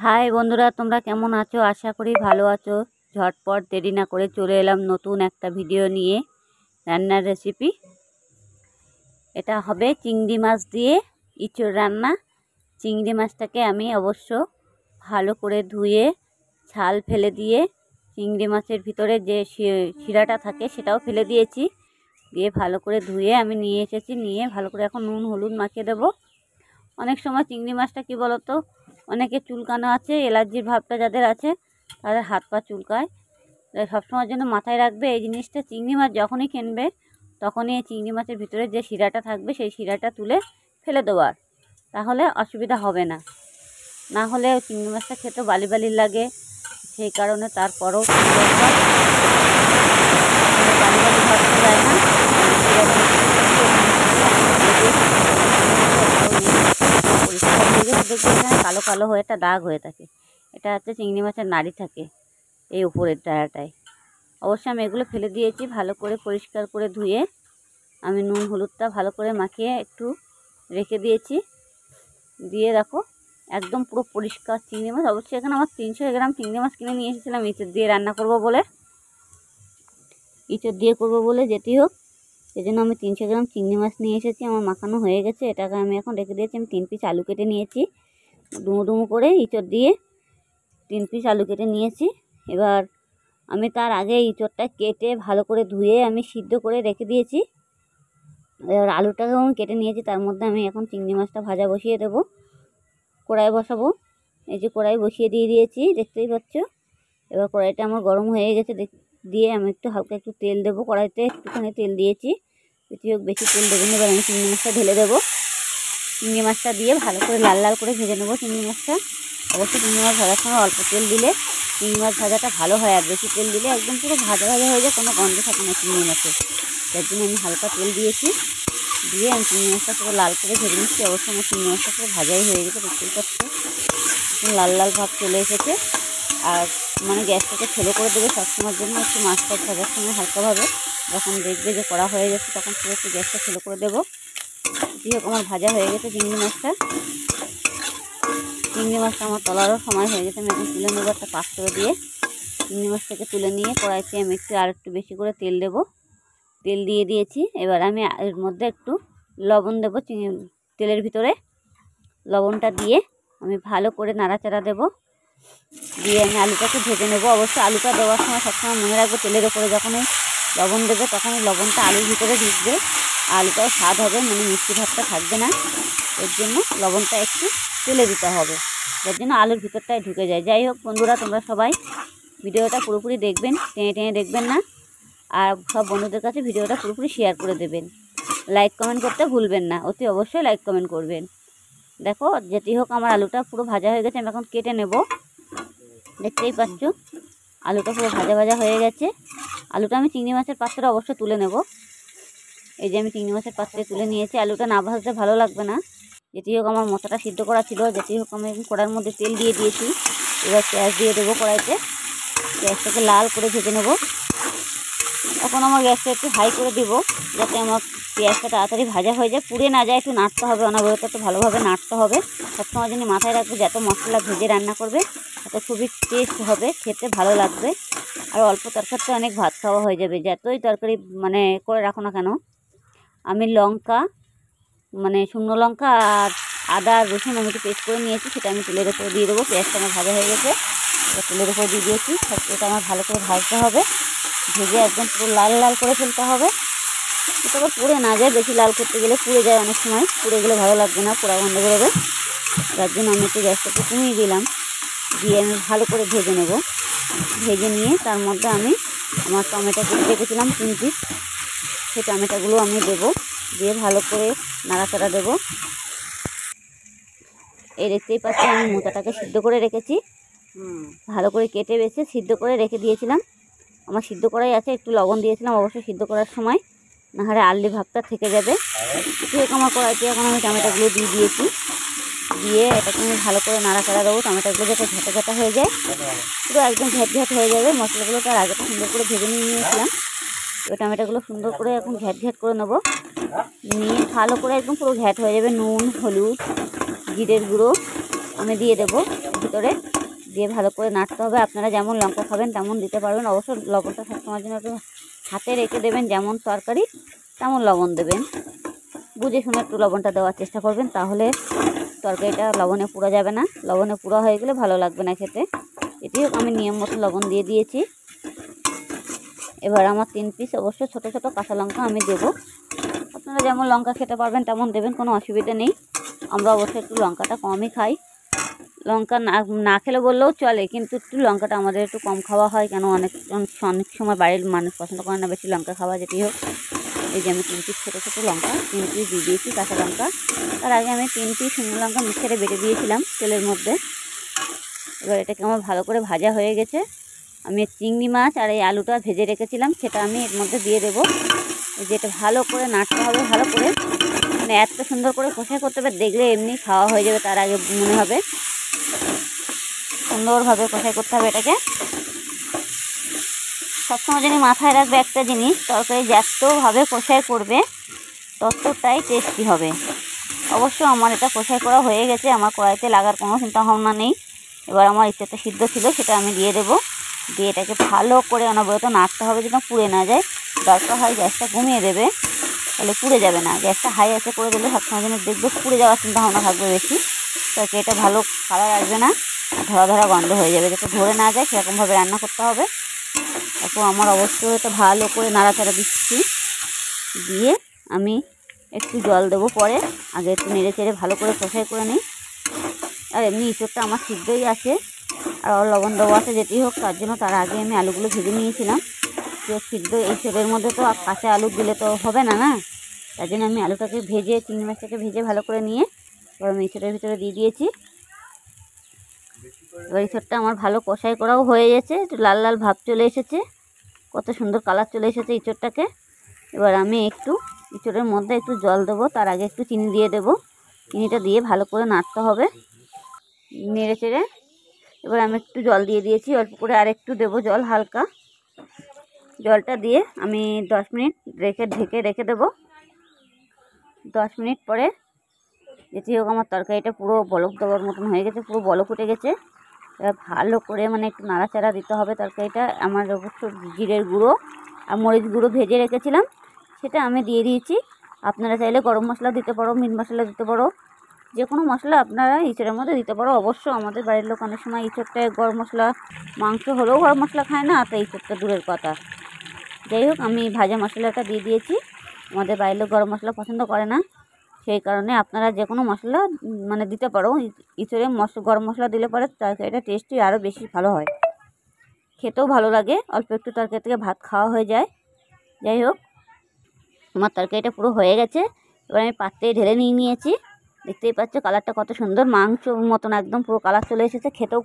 High বন্ধুরা, তোমরা কেমন আছো? আশা করি ভালো আছো। ঝটপট দেরি না করে চলে এলাম নতুন একটা ভিডিও নিয়ে, রান্নার রেসিপি। এটা হবে চিংড়ি মাছ দিয়ে ইঁচড় রান্না। চিংড়ি মাছটাকে আমি অবশ্য ভালো করে ধুয়ে ছাল ফেলে দিয়ে চিংড়ি মাছের ভিতরে যে শিরাটা থাকে সেটাও ফেলে দিয়েছি। দিয়ে ভালো করে ধুয়ে আমি নিয়ে এসেছি। নিয়ে ভালো করে এখন নুন হলুদ মাখিয়ে দেবো। অনেক সময় চিংড়ি মাছটা কী বলো তো, অনেকে চুলকানো আছে, অ্যালার্জির ভাবটা যাদের আছে তাদের হাত পা চুলকায়। তাই সবসময়ের জন্য মাথায় রাখবে এই জিনিসটা, চিংড়ি মাছ যখনই কিনবে তখনই এই চিংড়ি মাছের ভিতরে যে শিরাটা থাকবে সেই শিরাটা তুলে ফেলে দেওয়ার, তাহলে অসুবিধা হবে না। না হলে চিংড়ি মাছটা খেতে বালি বালি লাগে, সেই কারণে তারপরেও বালি বালি ভাবতে যায় না। দেখবে এখানে কালো কালো হয়ে একটা দাগ হয়ে থাকে, এটা হচ্ছে চিংড়ি মাছের নাড়ি থাকে এই উপরের ডায়াটায়। অবশ্যই আমি এগুলো ফেলে দিয়েছি। ভালো করে পরিষ্কার করে ধুয়ে আমি নুন হলুদটা ভালো করে মাখিয়ে একটু রেখে দিয়েছি। দিয়ে দেখো একদম পুরো পরিষ্কার চিংড়ি মাছ। অবশ্যই এখানে আমার 300 গ্রাম চিংড়ি মাছ কিনে নিয়ে এসেছিলাম ইঁচড় দিয়ে রান্না করব বলে, ইঁচড় দিয়ে করবো বলে যেটি হোক, সেই জন্য আমি 300 গ্রাম চিংড়ি মাছ নিয়ে এসেছি। আমার মাখানো হয়ে গেছে, এটাকে আমি এখন রেখে দিয়েছি। আমি 3 পিস আলু কেটে নিয়েছি, ডুমো ডুমো করে ইঁচড় দিয়ে 3 পিস আলু কেটে নিয়েছি। এবার আমি তার আগে ইঁচড়টা কেটে ভালো করে ধুয়ে আমি সিদ্ধ করে রেখে দিয়েছি। এবার আলুটাকেও আমি কেটে নিয়েছি। তার মধ্যে আমি এখন চিংড়ি মাছটা ভাজা বসিয়ে দেবো। কড়াই বসাবো, এই যে কড়াই বসিয়ে দিয়েছি, দেখতেই পাচ্ছ। এবার কড়াইটা আমার গরম হয়ে গেছে, দিয়ে আমি একটু হালকা একটু তেল দেবো। কড়াইতে একটুখানি তেল দিয়েছি, বেশি হোক বেশি তেল দেবেন। এবার আমি চিংড়ি মাছটা ঢেলে দেবো। চিংড়ি মাছটা দিয়ে ভালো করে লাল লাল করে ভেজে নেবো চিংড়ি মাছটা। অবশ্যই চিংড়ি মাছ ভাজার সময় অল্প তেল দিলে চিংড়ি মাছ ভাজাটা ভালো হয়, আর বেশি তেল দিলে একদম পুরো ভাজা ভাজা হয়ে যায়, কোনো গন্ধ থাকে না চিংড়ি মাছের। তার জন্য আমি হালকা তেল দিয়েছি। দিয়ে আমি চিংড়ি মাছটা পুরো লাল করে ভেজে নিচ্ছি। অবশ্যই আমার চিংড়ি মাছটা পুরো ভাজাই হয়ে গেছে, দেখতেই পাচ্ছ লাল লাল ভাব চলে এসেছে। আর মানে গ্যাসটাকে ছোটো করে দেবে সবসময়ের জন্য। একটু মাছটা ভাজার সময় হালকাভাবে যখন দেখবে যে কড়া হয়ে গেছে তখন পুরো একটু গ্যাসটা ছোটো করে দেবো। যাই হোক আমার ভাজা হয়ে গেছে চিংড়ি মাছটা। চিংড়ি মাছটা আমার তোলারও সময় হয়ে গেছে। আমি এখন তুলে নেবো একটা পাত্র দিয়ে। চিংড়ি মাছটাকে তুলে নিয়ে কড়াইতে আমি আর একটু বেশি করে তেল দেবো। তেল দিয়ে দিয়েছি। এবার আমি এর মধ্যে একটু লবণ দেবো তেলের ভিতরে। লবণটা দিয়ে আমি ভালো করে নাড়াচাড়া দেবো। দিয়ে আমি আলুটাকে ভেজে নেবো। অবশ্যই আলুটা দেওয়ার সময় সবসময় মনে রাখবো তেলের ওপরে যখনই লবণ দেবে তখনই লবণটা আলুর ভিতরে ঢুকবে, আলুটাও স্বাদ হবে, মানে মিষ্টি ভাবটা থাকবে না। এর জন্য লবণটা একটু তেলে দিতে হবে, যার জন্য আলুর ভিতরটায় ঢুকে যায়। যাই হোক বন্ধুরা, তোমরা সবাই ভিডিওটা পুরোপুরি দেখবেন, টেনে টেনে দেখবেন না। আর সব বন্ধুদের কাছে ভিডিওটা পুরোপুরি শেয়ার করে দেবেন। লাইক কমেন্ট করতে ভুলবেন না, অতি অবশ্যই লাইক কমেন্ট করবেন। দেখো যেটি হোক আমার আলুটা পুরো ভাজা হয়ে গেছে, আমি এখন কেটে নেব। দেখতেই পাচ্ছ আলুটা পুরো ভাজা ভাজা হয়ে গেছে। আলুটা আমি চিংড়ি মাছের পাত্রে অবশ্যই তুলে নেব। এই যে আমি চিংড়ি মাছের পাত্রে তুলে নিয়েছি। আলুটা না ভাজতে ভালো লাগবে না। যেটি হোক আমার মশলাটা সিদ্ধ করা ছিল। যেটি হোক আমি কড়াইয়ের মধ্যে তেল দিয়ে দিয়েছি। এবার পেঁয়াজ দিয়ে দেবো কড়াইতে। পেঁয়াজটাকে লাল করে ভেজে নেব। এখন আমার গ্যাসটা একটু হাই করে দিব, যাতে আমার পেঁয়াজটা তাড়াতাড়ি ভাজা হয়ে যায়, পুড়ে না যায়। একটু নাড়তে হবে, অনবরত একটু ভালোভাবে নাড়তে হবে। সবসময় জন্য মাথায় রাখবে যত মশলা ভেজে রান্না করবে তত খুবই টেস্ট হবে, খেতে ভালো লাগবে। আর অল্প তরকারিতে অনেক ভাত খাওয়া হয়ে যাবে, যতই তরকারি মানে করে রাখো না কেন। আমি লঙ্কা মানে শুকনো লঙ্কা আর আদা আর রসুন আমি একটু পেস্ট করে নিয়েছি, সেটা আমি তেলের উপরে দিয়ে দেবো। পেঁয়াজটা আমার ভাজা হয়ে গেছে, তেলের উপরে দিয়ে দিয়েছি। এটা আমার ভালো করে ভাজতে হবে, ভেজে একদম পুরো লাল লাল করে ফেলতে হবে। এটা আবার পুড়ে না যায়, বেশি লাল করতে গেলে পুড়ে যায়, অনেক সময় পুড়ে গেলে ভালো লাগবে না, পোড়া গন্ধ বেরোবে। তার জন্য আমি একটু গ্যাসটাকে কমিয়ে দিলাম। দিয়ে আমি ভালো করে ভেজে নেব। ভেজে নিয়ে তার মধ্যে আমি আমার টমেটো কেটে রেখেছিলাম 3 পিস, সেই টমেটোগুলো আমি দেবো। দিয়ে ভালো করে নাড়াচাড়া দেবো। এই দেখতেই পাচ্ছি আমি মোচাটাকে সিদ্ধ করে রেখেছি, ভালো করে কেটে বেছে সিদ্ধ করে রেখে দিয়েছিলাম। আমার সিদ্ধ করাই আছে, একটু লবণ দিয়েছিলাম অবশ্যই সিদ্ধ করার সময়, নাহলে আলু ভাবটা থেকে যাবে। ঠিক আমার কড়াইতে এখন আমি টমেটোগুলো দিয়ে দিয়েছি। দিয়ে এটাকে আমি ভালো করে নাড়াচাড়া দেবো। টমেটোগুলো যাতে ঘেটে ঘেটে হয়ে যায়, পুরো একদম ঘ্যাট ঘ্যাট হয়ে যাবে। মশলাগুলো তার আগে তো সুন্দর করে ভেজে নিয়েছিলাম। ওই টমেটোগুলো সুন্দর করে এখন ঘ্যাট ঘ্যাট করে নেবো। নিয়ে ভালো করে একদম পুরো ঘ্যাট হয়ে যাবে। নুন হলুদ জিরের গুঁড়ো আমি দিয়ে দেবো। ভিতরে দিয়ে ভালো করে নাড়তে হবে। আপনারা যেমন লঙ্কা খাবেন তেমন দিতে পারবেন। অবশ্য লবণটা সবসময়ের জন্য একটু হাতে রেখে দেবেন, যেমন তরকারি তেমন লবণ দেবেন, বুঝে শুনে একটু লবণটা দেওয়ার চেষ্টা করবেন, তাহলে তরকারিটা লবণে পুড়া যাবে না। লবণে পুড়া হয়ে গেলে ভালো লাগবে না খেতে। এটিও আমি নিয়ম মতো লবণ দিয়ে দিয়েছি। এবার আমার 3 পিস অবশ্য ছোট ছোট কাঁচা লঙ্কা আমি দেবো। আপনারা যেমন লঙ্কা খেতে পারবেন তেমন দেবেন, কোনো অসুবিধা নেই। আমরা অবশ্য একটু লঙ্কাটা কমই খাই। লঙ্কা না খেলে বললেও চলে, কিন্তু একটু লঙ্কাটা আমাদের একটু কম খাওয়া হয়। কেন অনেক সময় বাড়ির মানুষ পছন্দ করে না বেশি লঙ্কা খাওয়া, যেটি হোক। এই যে আমি 3 পিস ছোটো ছোটো লঙ্কা 3 পিস দিয়ে দিয়েছি কাঁচা লঙ্কা। তার আগে আমি 3 পিস শুকনো লঙ্কা মিক্সারে বেটে দিয়েছিলাম তেলের মধ্যে। এবার এটাকে আমার ভালো করে ভাজা হয়ে গেছে। আমি চিংড়ি মাছ আর এই আলুটা ভেজে রেখেছিলাম, সেটা আমি এর মধ্যে দিয়ে দেবো। এই যে এটা ভালো করে নাড়তে হবে, ভালো করে, মানে এত সুন্দর করে কষাই করতে হবে, দেখলে এমনি খাওয়া হয়ে যাবে, তার আগে মনে হবে। সুন্দরভাবে কষাই করতে হবে এটাকে। সবসময় যিনি মাথায় রাখবে একটা জিনিস, তরকারি যতভাবে কষাই করবে ততটাই টেস্টি হবে। অবশ্য আমার এটা কষাই করা হয়ে গেছে, আমার কড়াইতে লাগার কোনো চিন্তা ভাবনা নেই। এবার আমার ইচ্ছেটা সিদ্ধ ছিল, সেটা আমি দিয়ে দেবো। দিয়ে এটাকে ভালো করে অনবরত নাড়তে হবে যেন পুড়ে না যায়। দরকার হয় গ্যাসটা কমিয়ে দেবে, তাহলে পুড়ে যাবে না। গ্যাসটা হাই আছে করে দিলে সবসময় যেন দেখবে পুড়ে যাওয়ার চিন্তা ভাবনা থাকবে বেশি, তাকে এটা ভালো কালার আসবে না, ধরা ধরা গন্ধ হয়ে যাবে। যাতে ধরে না যায় সেরকমভাবে রান্না করতে হবে। তারপর আমার অবশ্যই এটা ভালো করে নাড়াচাড়া দিচ্ছি, দিয়ে আমি একটু জল দেবো পরে। আগে একটু নেড়ে চেড়ে ভালো করে কষাই করে নিই। আর এমনি ইঁচড়টা আমার সিদ্ধই আছে, আর লবণ দেওয়া আছে, যেটি হোক। তার জন্য তার আগে আমি আলুগুলো ভেজে নিয়েছিলাম। তো সিদ্ধ ইঁচড়ের মধ্যে তো কাঁচা আলু দিলে তো হবে না, না? তার জন্য আমি আলুটাকে ভেজে, চিংড়ি মাছটাকে ভেজে ভালো করে নিয়ে এবার আমি ইঁচড়ের ভিতরে দিয়ে দিয়েছি। এবার ইঁচড়টা আমার ভালো কষাই করাও হয়ে গেছে, একটু লাল লাল ভাব চলে এসেছে, কত সুন্দর কালার চলে এসেছে ইঁচড়টাকে। এবার আমি একটু ইঁচড়ের মধ্যে একটু জল দেবো, তার আগে একটু চিনি দিয়ে দেবো। চিনিটা দিয়ে ভালো করে নাড়তে হবে নেড়ে চেড়ে। এবার আমি একটু জল দিয়ে দিয়েছি অল্প করে, আর একটু দেবো জল হালকা। জলটা দিয়ে আমি 10 মিনিট ঢেকে রেখে দেবো। 10 মিনিট পরে যেটি হোক আমার তরকারিটা পুরো বলক দেওয়ার মতন হয়ে গেছে, পুরো বলক উঠে গেছে। এবার ভালো করে মানে একটু নাড়াচাড়া দিতে হবে তরকারিটা। আমার অবশ্য জিরের গুঁড়ো আর মরিচ গুঁড়ো ভেজে রেখেছিলাম, সেটা আমি দিয়ে দিয়েছি। আপনারা চাইলে গরম মশলা দিতে পারো, মিট মশলা দিতে পারো, যে কোনো মশলা আপনারা ইঁচড়ের মধ্যে দিতে পারো। অবশ্য আমাদের বাড়ির লোক অনেক সময় ইঁচড়টায় গরম মশলা, মাংস হলেও গরম মশলা খায় না, তাই ইঁচড়টা দূরের কথা। যাই হোক, আমি ভাজা মশলাটা দিয়ে দিয়েছি। আমাদের বাড়ির লোক গরম মশলা পছন্দ করে না, সেই কারণে আপনারা যে কোনো মশলা মানে দিতে পারো। ইঁচড়ে গরম মশলা দিলে পরে তরকারিটা টেস্টই আরও বেশি ভালো হয়, খেতেও ভালো লাগে। অল্প একটু তরকারি থেকে ভাত খাওয়া হয়ে যায়। যাই হোক, আমার তরকারিটা পুরো হয়ে গেছে। এবার আমি পাত্রে ঢেলে নিয়েছি। দেখতেই পাচ্ছ কালারটা কত সুন্দর, মাংস মতন একদম পুরো কালার চলে এসেছে, খেতেও